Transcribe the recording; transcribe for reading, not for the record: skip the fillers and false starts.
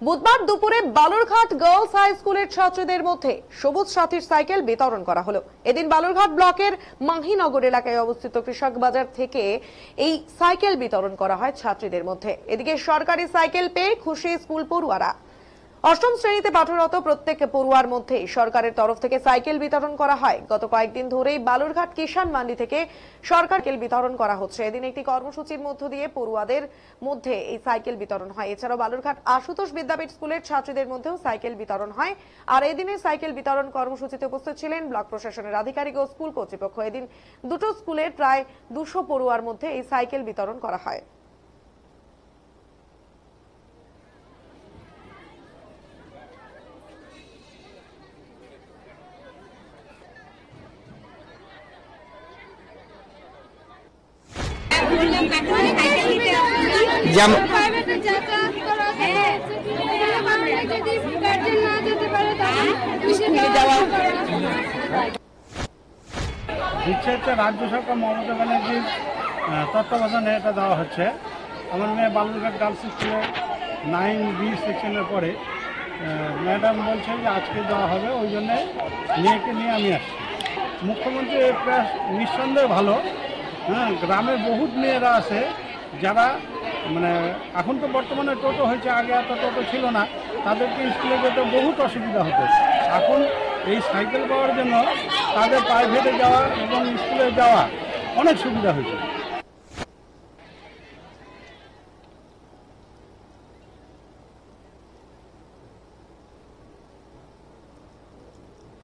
বুধবার দুপুরে Balurghat girls high স্কুলের ছাত্রীদের মধ্যে সবুজ সাথীর সাইকেল বিতরণ করা হলো। এদিন বালুরঘাট ব্লকের মাহিনগর এলাকায় অবস্থিত কৃষক বাজার থেকে এই সাইকেল বিতরণ করা হয় ছাত্রীদের মধ্যে। এদিকে সরকারি সাইকেল পেয়ে খুশি স্কুল পড়ুয়ারা। অষ্টম শ্রেণীতে পাঠরত প্রত্যেক পড়ুয়ার মধ্যে সরকারের তরফ থেকে সাইকেল বিতরণ করা হয়। গত কয়েকদিন ধরেই বালুরঘাট কিষাণ মান্ডি থেকে সরকার সাইকেল বিতরণ করা হচ্ছে। এদিন একটি কর্মসূচির মধ্য দিয়ে পড়ুয়াদের মধ্যে এই সাইকেল বিতরণ হয়। এছাড়াও বালুরঘাট আশুতোষ বিদ্যাপীঠ স্কুলের ছাত্রীদের মধ্যেও সাইকেল বিতরণ হয়। আর এদিনের সাইকেল বিতরণ কর্মসূচিতে উপস্থিত ছিলেন ব্লক প্রশাসনের আধিকারিক ও স্কুল কর্তৃপক্ষ। এদিন দুটো স্কুলের প্রায় 200 পড়ুয়ার মধ্যে এই সাইকেল বিতরণ করা হয়। দিচ্ছে হচ্ছে রাজ্য সরকার মমতা ব্যানার্জির তত্ত্বাবধানে এটা দেওয়া হচ্ছে। আমার মেয়ে বালুরঘাট গার্লস স্কুলে 9B সেকশনের পরে ম্যাডাম বলছে যে আজকে দেওয়া হবে, ওই জন্যে মেয়েকে নিয়ে আমি আসছি। মুখ্যমন্ত্রী প্রয়াস নিঃসন্দেহে ভালো। গ্রামের বহুত মেয়েরা আছে যারা মানে এখন তো বর্তমানে টোটো হয়েছে, আগে এত টোটো ছিল না, তাদেরকে স্কুলে যেতে বহুত অসুবিধা হতো। এখন এই সাইকেল পাওয়ার জন্য তাদের প্রাইভেটে যাওয়া এবং স্কুলে যাওয়া অনেক সুবিধা হয়েছে।